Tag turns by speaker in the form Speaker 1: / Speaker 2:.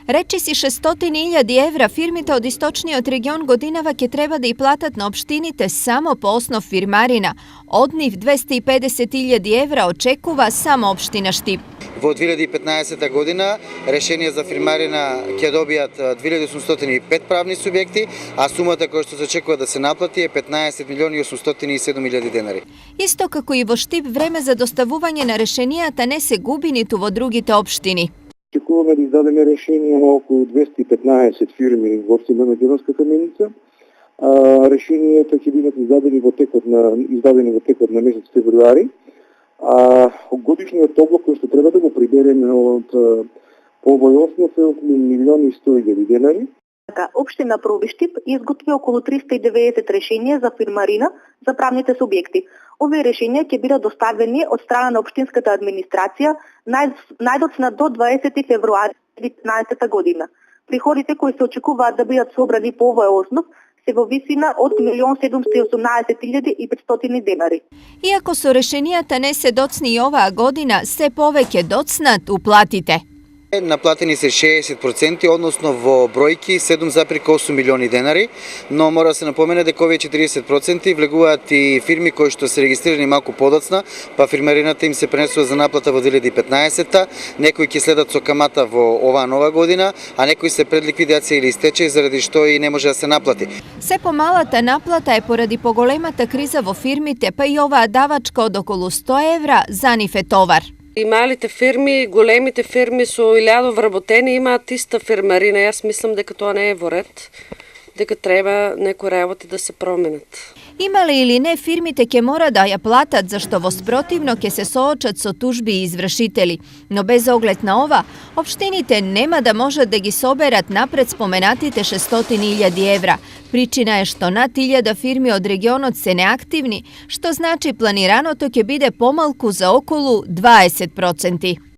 Speaker 1: Речи си 600.000 евра фирмите од источниот регион годинава ќе треба да и платат на општините само по основ фирмарина. Од нив 250.000 евра очекува само општина Штип.
Speaker 2: Во 2015 година решение за фирмарина ќе добијат 2805 правни субјекти, а сумата која што се очекува да се наплати е 15.807.000 денари.
Speaker 1: Исто како и во Штип, време за доставување на решенијата не се губи ниту во другите општини.
Speaker 3: Очекуваме да издадеме решение на околу 215 фирми во општина Македонска Каменица. Решенијата ќе бидат издадени во текот на месец февруари. Годишниот облак кој што треба да го прибереме од по овој основ е околу 1.100.000 денари.
Speaker 4: Општина Пробиштип изготви околу 390 решенија за фирмарина за правните субјекти. Овие решенија ќе бидат доставени од страна на општинската администрација најдоцна до 20 февруари 2015 година. Приходите кои се очекуваат да бидат собрани по овој основ се во висина од 1.718.500 денари.
Speaker 1: Иако со решенијата не се доцни и оваа година, се повеќе доцнат уплатите.
Speaker 2: Наплатени се 60%, односно во бројки 7,8 милиони денари, но мора да се напомене дека овие 40% влегуваат и фирми кои што се регистрирани малку подоцна, па фирмарината им се пренесува за наплата во 2015-та, некои ќе следат со камата во оваа нова година, а некои се пред ликвидација или стечај, заради што и не може да се наплати.
Speaker 1: Се помалата наплата е поради поголемата криза во фирмите, па и оваа давачка од околу 100 евра за нив е товар.
Speaker 5: И малите фирми, големите фирми со 1000 вработени имаат иста фирмарина. Јас мислам дека тоа не е во ред, дека треба некои работи да се променат.
Speaker 1: Има ли или не, фирмите ќе мора да ја платат, зашто во спротивно ќе се соочат со тужби и извршители. Но без оглед на ова, општините нема да можат да ги соберат напред споменатите 600.000 евра. Причина е што над 1000 фирми од регионот се неактивни, што значи планираното ќе биде помалку за околу 20%.